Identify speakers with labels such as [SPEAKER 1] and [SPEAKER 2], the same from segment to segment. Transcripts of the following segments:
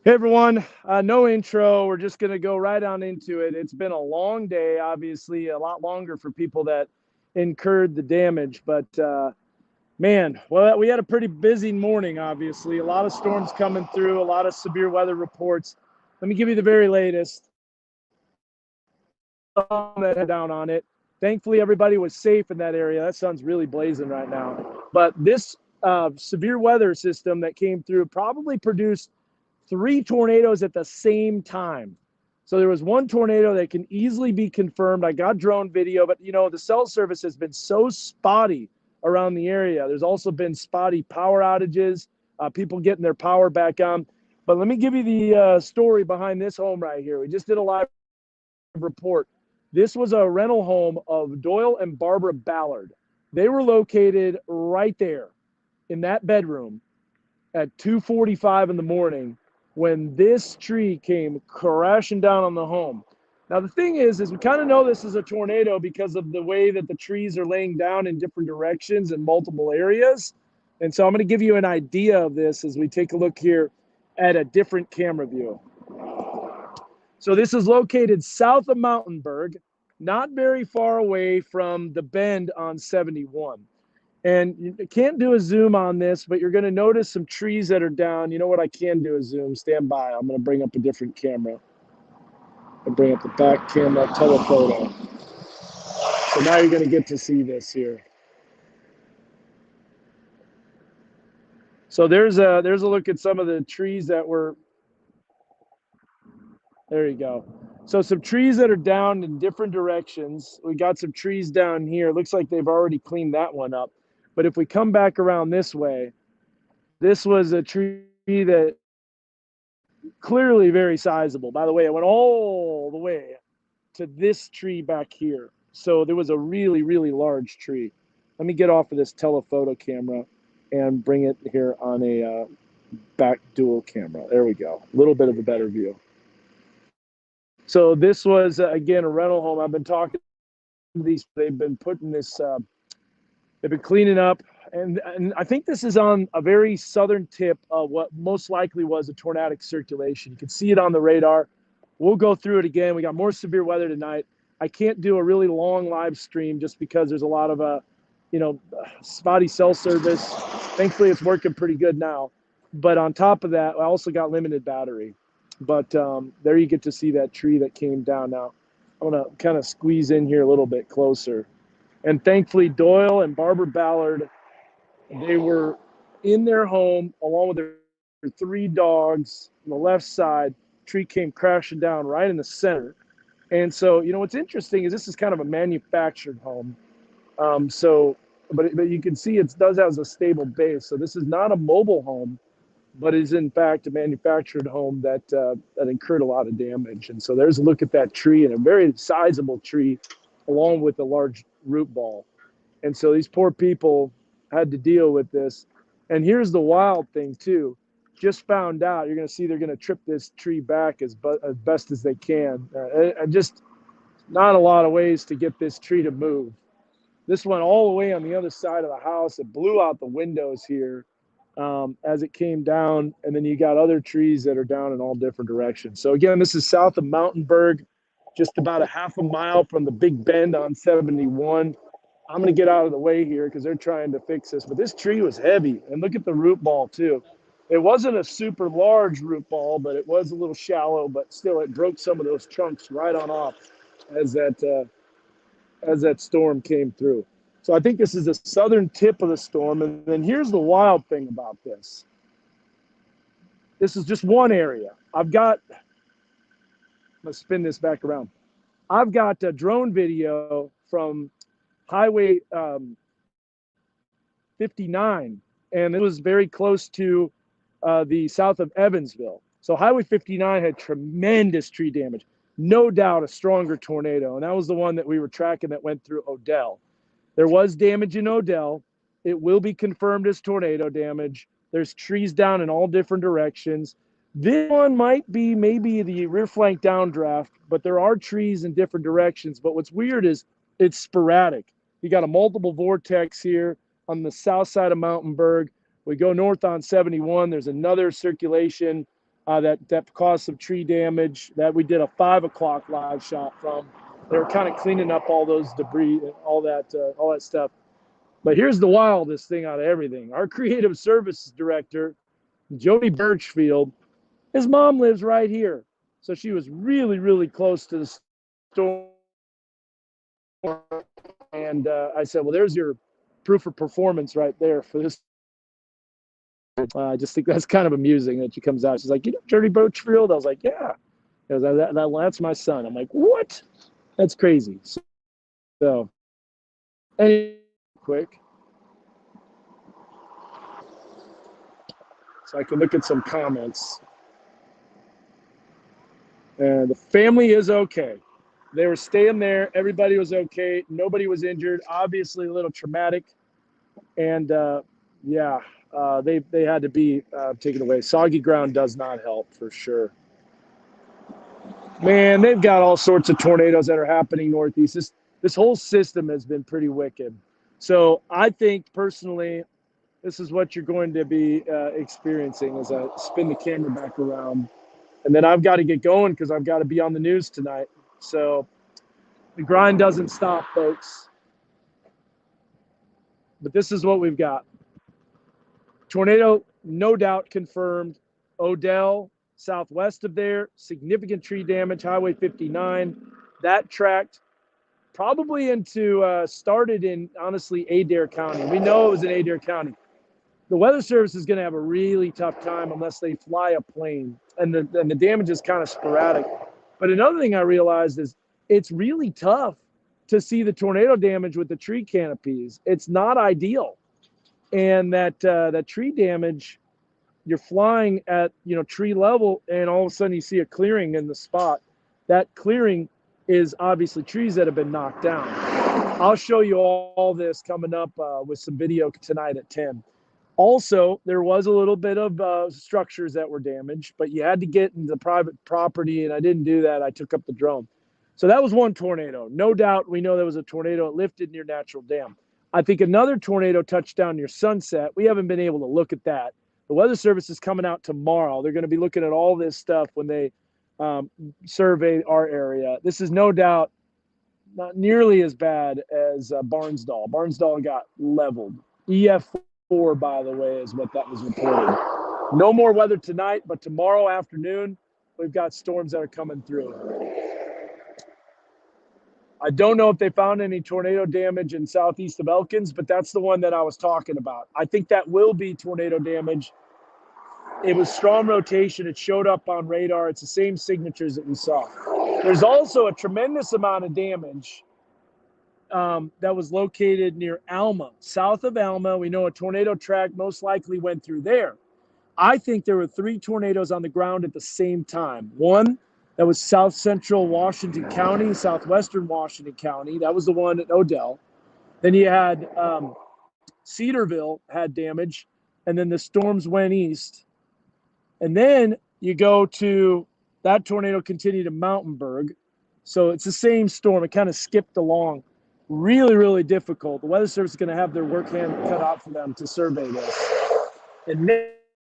[SPEAKER 1] Hey everyone, no intro. We're just going to go right on into it. It's been a long day, obviously, a lot longer for people that incurred the damage. But man, well, we had a pretty busy morning, obviously. A lot of storms coming through, a lot of severe weather reports. Let me give you the very latest. That had down on it. Thankfully, everybody was safe in that area. That sun's really blazing right now. But this severe weather system that came through probably produced three tornadoes at the same time. So there was one tornado that can easily be confirmed. I got drone video, but the cell service has been so spotty around the area. There's also been spotty power outages, people getting their power back on. But let me give you the story behind this home right here. We just did a live report. This was a rental home of Doyle and Barbara Ballard. They were located right there in that bedroom at 2:45 in the morning when this tree came crashing down on the home. Now the thing is we kind of know this is a tornado because of the way that the trees are laying down in different directions in multiple areas. And so I'm going to give you an idea of this as we take a look here at a different camera view. So this is located south of Mountainburg, not very far away from the bend on 71. And you can't do a zoom on this, but you're going to notice some trees that are down. You know what I can do a zoom? Stand by. I'm going to bring up a different camera. I'll bring up the back camera telephoto. So now you're going to get to see this here. So there's a look at some of the trees that were. There you go. So some trees that are down in different directions. We got some trees down here. It looks like they've already cleaned that one up. But if we come back around this way, this was a tree that clearly very sizable. By the way, it went all the way to this tree back here. So there was a really, really large tree. Let me get off of this telephoto camera and bring it here on a back dual camera. There we go. A little bit of a better view. So this was, again, a rental home. I've been talking to these. They've been putting this, they've been cleaning up. And I think this is on a very southern tip of what most likely was a tornadic circulation. You can see it on the radar. We'll go through it again. We got more severe weather tonight. I can't do a really long live stream just because there's a lot of, spotty cell service. Thankfully, it's working pretty good now. But on top of that, I also got limited battery. But there you get to see that tree that came down. Now, I'm going to kind of squeeze in here a little bit closer. And thankfully, Doyle and Barbara Ballard, they were in their home along with their three dogs on the left side. Tree came crashing down right in the center. And so, what's interesting is this is kind of a manufactured home. But you can see it does have a stable base. So this is not a mobile home, but is in fact a manufactured home that incurred a lot of damage. And so there's a look at that tree, and a very sizable tree along with a large root ball. And so these poor people had to deal with this. And here's the wild thing too. Just found out, you're going to see they're going to trip this tree back as best as they can. And just not a lot of ways to get this tree to move. This went all the way on the other side of the house. It blew out the windows here as it came down. And then you got other trees that are down in all different directions. So again, this is south of Mountainburg, just about a half a mile from the Big Bend on 71. I'm going to get out of the way here because they're trying to fix this. But this tree was heavy. And look at the root ball, too. It wasn't a super large root ball, but it was a little shallow. But still, it broke some of those trunks right on off as that storm came through. So I think this is the southern tip of the storm. And then here's the wild thing about this. This is just one area. I'm going to spin this back around. I've got a drone video from Highway 59, and it was very close to the south of Evansville. So Highway 59 had tremendous tree damage. No doubt a stronger tornado, and that was the one that we were tracking that went through Odell. There was damage in Odell. It will be confirmed as tornado damage. There's trees down in all different directions. This one might be maybe the rear flank downdraft, but there are trees in different directions. But what's weird is it's sporadic. You got a multiple vortex here on the south side of Mountainburg. We go north on 71. There's another circulation that caused some tree damage that we did a 5 o'clock live shot from. They were kind of cleaning up all those debris and all that stuff. But here's the wildest thing out of everything. Our creative services director, Jody Birchfield, his mom lives right here. So she was really, really close to the storm. And I said, well, there's your proof of performance right there for this. I just think that's kind of amusing that she comes out. She's like, you know, Jody Birchfield? I was like, yeah. That's my son. I'm like, what? That's crazy. So anyway, quick. So I can look at some comments. And the family is okay. They were staying there. Everybody was okay. Nobody was injured. Obviously, a little traumatic. And they had to be taken away. Soggy ground does not help for sure. Man, they've got all sorts of tornadoes that are happening northeast. This whole system has been pretty wicked. So I think personally, this is what you're going to be experiencing as I spin the camera back around. And then I've got to get going because I've got to be on the news tonight. So the grind doesn't stop, folks. But this is what we've got. Tornado, no doubt confirmed. Odell, southwest of there, significant tree damage, Highway 59. That tracked probably started in, honestly, Adair County. We know it was in Adair County. The Weather Service is going to have a really tough time unless they fly a plane. And the damage is kind of sporadic. But another thing I realized is it's really tough to see the tornado damage with the tree canopies. It's not ideal. And that tree damage, you're flying at tree level, and all of a sudden you see a clearing in the spot. That clearing is obviously trees that have been knocked down. I'll show you all this coming up with some video tonight at 10. Also, there was a little bit of structures that were damaged, but you had to get into private property, and I didn't do that. I took up the drone. So that was one tornado. No doubt we know there was a tornado. It lifted near Natural Dam. I think another tornado touched down near Sunset. We haven't been able to look at that. The Weather Service is coming out tomorrow. They're going to be looking at all this stuff when they survey our area. This is no doubt not nearly as bad as Barnsdall. Barnsdall got leveled. EF4, by the way, is what that was reported. No more weather tonight, but tomorrow afternoon, we've got storms that are coming through. I don't know if they found any tornado damage in southeast of Elkins, but that's the one that I was talking about. I think that will be tornado damage. It was strong rotation. It showed up on radar. It's the same signatures that we saw. There's also a tremendous amount of damage that was located near Alma. South of Alma, we know a tornado track most likely went through there. I think there were 3 tornadoes on the ground at the same time. One that was south central Washington County, southwestern Washington County. That was the one at Odell. Then you had Cedarville had damage, and then the storms went east. And then you go to that tornado continued to Mountainburg. So it's the same storm. It kind of skipped along. Really, really difficult. The Weather Service is going to have their work hand cut out for them to survey this. And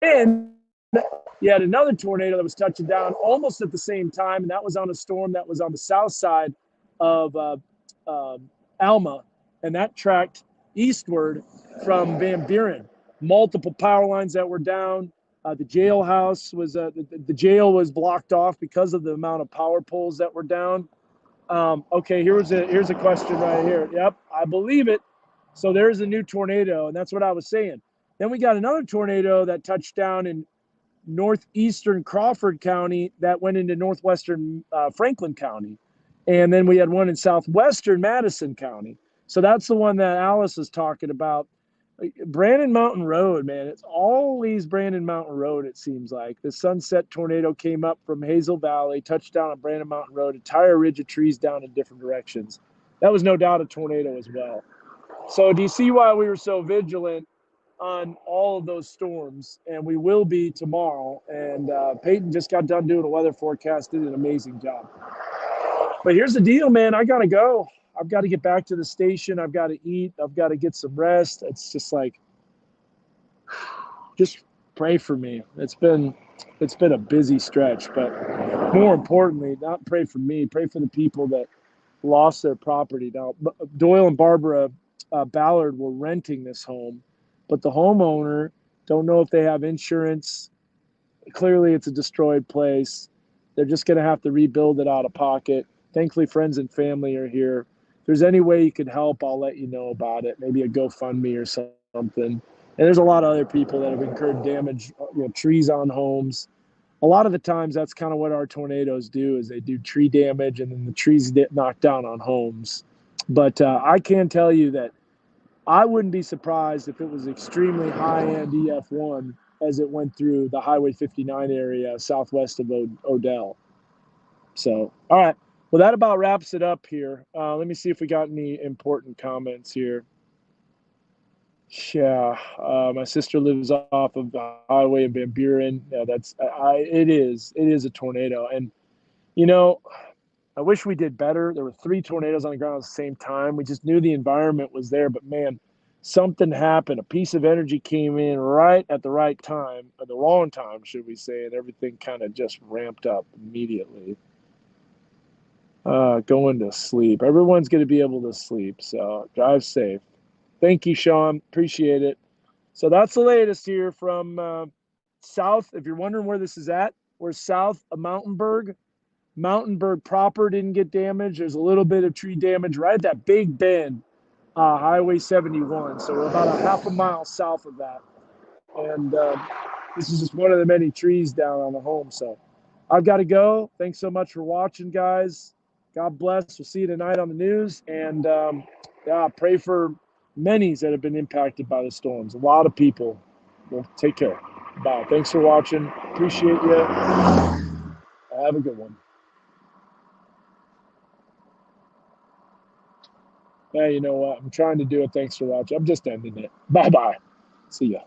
[SPEAKER 1] then you had another tornado that was touching down almost at the same time, and that was on a storm that was on the south side of Alma, and that tracked eastward from Van Buren. Multiple power lines that were down. The jailhouse was the jail was blocked off because of the amount of power poles that were down. Okay, here's a question right here. Yep, I believe it. So there's a new tornado, and that's what I was saying. Then we got another tornado that touched down in northeastern Crawford County that went into northwestern Franklin County. And then we had one in southwestern Madison County. So that's the one that Alice is talking about. Brandon Mountain Road, man. It's always Brandon Mountain Road, it seems like. The Sunset tornado came up from Hazel Valley, touched down on Brandon Mountain Road, entire ridge of trees down in different directions. That was no doubt a tornado as well. So do you see why we were so vigilant on all of those storms? And we will be tomorrow. And Peyton just got done doing a weather forecast, did an amazing job. But here's the deal, man. I got to go. I've got to get back to the station. I've got to eat. I've got to get some rest. It's just like, just pray for me. It's been a busy stretch, but more importantly, not pray for me, pray for the people that lost their property. Now, Doyle and Barbara Ballard were renting this home, but the homeowner don't know if they have insurance. Clearly, it's a destroyed place. They're just going to have to rebuild it out of pocket. Thankfully, friends and family are here. If there's any way you could help, I'll let you know about it. Maybe a GoFundMe or something. And there's a lot of other people that have incurred damage, trees on homes. A lot of the times, that's kind of what our tornadoes do: is they do tree damage, and then the trees get knocked down on homes. But I can tell you that I wouldn't be surprised if it was extremely high-end EF1 as it went through the Highway 59 area southwest of Odell. So, all right. Well, that about wraps it up here. Let me see if we got any important comments here. Yeah, my sister lives off of the highway in Van Buren. Yeah, it is a tornado. And, you know, I wish we did better. There were 3 tornadoes on the ground at the same time. We just knew the environment was there, but man, something happened. A piece of energy came in right at the right time, or the wrong time, should we say, and everything kind of just ramped up immediately. Going to sleep. Everyone's going to be able to sleep, so drive safe. Thank you, Sean. Appreciate it. So that's the latest here from south. If you're wondering where this is at, we're south of Mountainburg. Mountainburg proper didn't get damaged. There's a little bit of tree damage right at that big bend, Highway 71. So we're about a half a mile south of that. And this is just one of the many trees down on the home. So I've got to go. Thanks so much for watching, guys. God bless. We'll see you tonight on the news. And pray for many that have been impacted by the storms. A lot of people. Well, take care. Bye. Thanks for watching. Appreciate you. Have a good one. Yeah, you know what? I'm trying to do it. Thanks for watching. I'm just ending it. Bye-bye. See ya.